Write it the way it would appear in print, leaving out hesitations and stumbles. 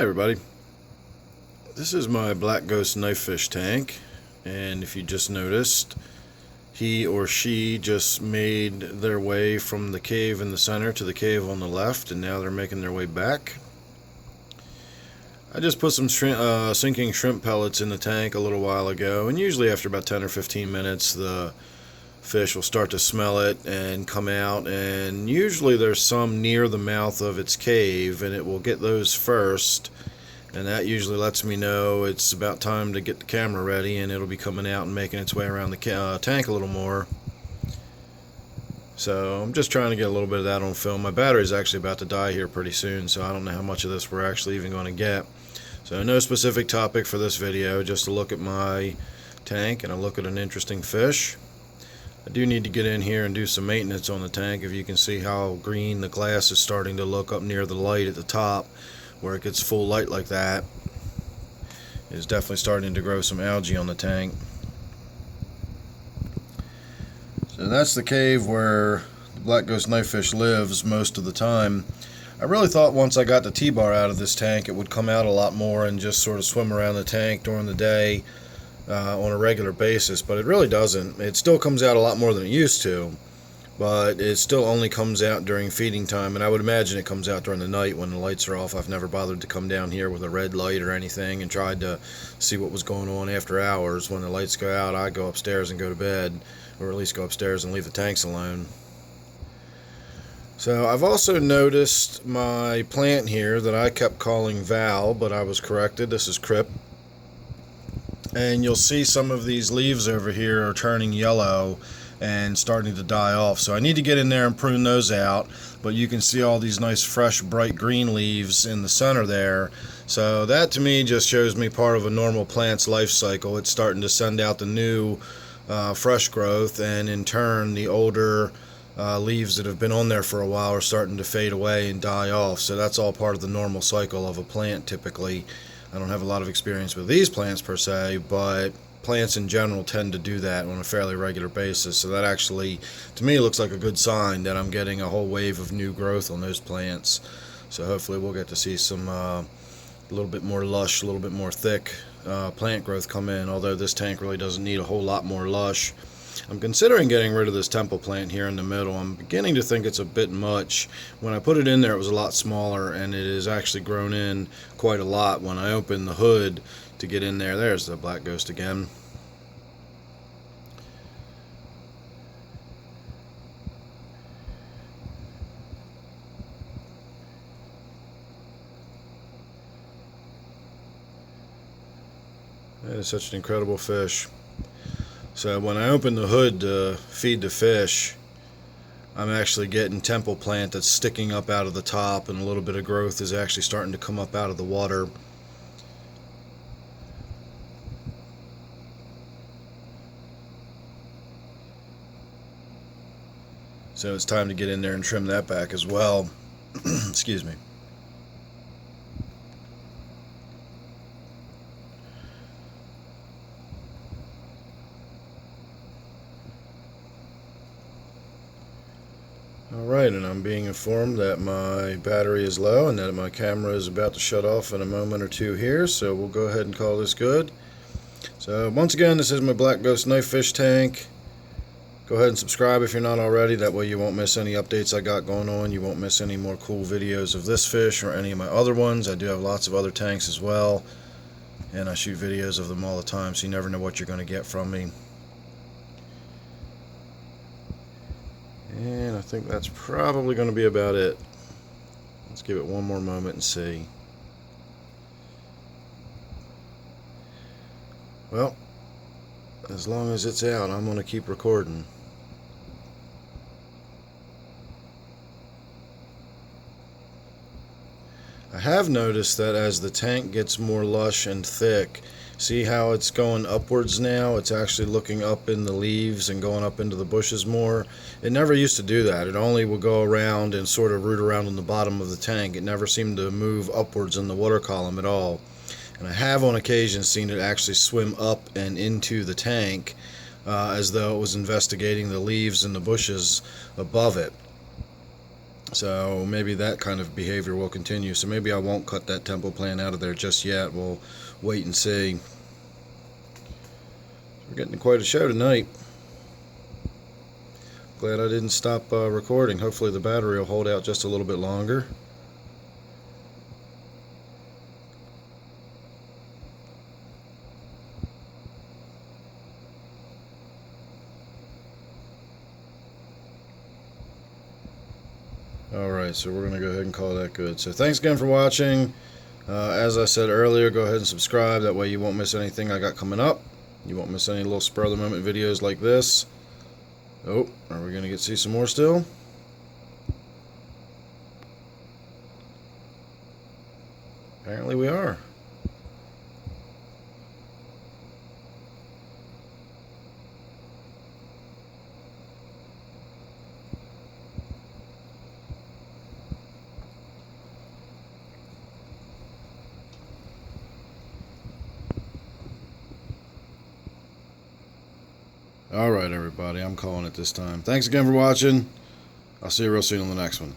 Hey everybody, this is my black ghost knifefish tank, and if you just noticed, he or she just made their way from the cave in the center to the cave on the left, and now they're making their way back. I just put some sinking shrimp pellets in the tank a little while ago, and usually after about 10 or 15 minutes the fish will start to smell it and come out, and usually there's some near the mouth of its cave and it will get those first, and that usually lets me know it's about time to get the camera ready, and it'll be coming out and making its way around the tank a little more. So I'm just trying to get a little bit of that on film. My battery's actually about to die here pretty soon, so I don't know how much of this we're actually even going to get. So no specific topic for this video, just a look at my tank and a look at an interesting fish. I do need to get in here and do some maintenance on the tank. If you can see how green the glass is starting to look up near the light at the top, where it gets full light like that, it's definitely starting to grow some algae on the tank. So that's the cave where the black ghost knifefish lives most of the time. I really thought once I got the T-bar out of this tank it would come out a lot more and just sort of swim around the tank during the day on a regular basis, but it really doesn't. It still comes out a lot more than it used to, but it still only comes out during feeding time, and I would imagine it comes out during the night when the lights are off. I've never bothered to come down here with a red light or anything and tried to see what was going on after hours. When the lights go out, I go upstairs and go to bed, or at least go upstairs and leave the tanks alone. So I've also noticed my plant here that I kept calling Val, but I was corrected. This is Crip. And you'll see some of these leaves over here are turning yellow and starting to die off. So I need to get in there and prune those out, but you can see all these nice fresh bright green leaves in the center there. So that to me just shows me part of a normal plant's life cycle. It's starting to send out the new fresh growth, and in turn the older leaves that have been on there for a while are starting to fade away and die off. So that's all part of the normal cycle of a plant typically. I don't have a lot of experience with these plants per se, but plants in general tend to do that on a fairly regular basis. So that actually, to me, looks like a good sign that I'm getting a whole wave of new growth on those plants. So hopefully we'll get to see some a little bit more lush, a little bit more thick plant growth come in, although this tank really doesn't need a whole lot more lush. I'm considering getting rid of this temple plant here in the middle. I'm beginning to think it's a bit much. When I put it in there it was a lot smaller, and it has actually grown in quite a lot. When I opened the hood to get in there, there's the black ghost again. That is such an incredible fish. So when I open the hood to feed the fish, I'm actually getting temple plant that's sticking up out of the top, and a little bit of growth is actually starting to come up out of the water. So it's time to get in there and trim that back as well. Excuse me. Alright, and I'm being informed that my battery is low and that my camera is about to shut off in a moment or two here, so we'll go ahead and call this good. So once again, this is my black ghost knifefish tank. Go ahead and subscribe if you're not already, that way you won't miss any updates I got going on. You won't miss any more cool videos of this fish or any of my other ones. I do have lots of other tanks as well, and I shoot videos of them all the time, so you never know what you're going to get from me. And I think that's probably going to be about it. Let's give it one more moment and see. Well, as long as it's out, I'm going to keep recording. I have noticed that as the tank gets more lush and thick, see how it's going upwards now? It's actually looking up in the leaves and going up into the bushes more. It never used to do that. It only would go around and sort of root around on the bottom of the tank. It never seemed to move upwards in the water column at all. And I have on occasion seen it actually swim up and into the tank as though it was investigating the leaves and the bushes above it. So maybe that kind of behavior will continue. So maybe I won't cut that temple plant out of there just yet. We'll wait and see. We're getting quite a show tonight. Glad I didn't stop recording. Hopefully the battery will hold out just a little bit longer. Alright, so we're going to go ahead and call that good. So thanks again for watching. As I said earlier, go ahead and subscribe. That way you won't miss anything I got coming up. You won't miss any little spur of the moment videos like this. Oh, are we going to see some more still? Apparently we are. Alright everybody, I'm calling it this time. Thanks again for watching. I'll see you real soon on the next one.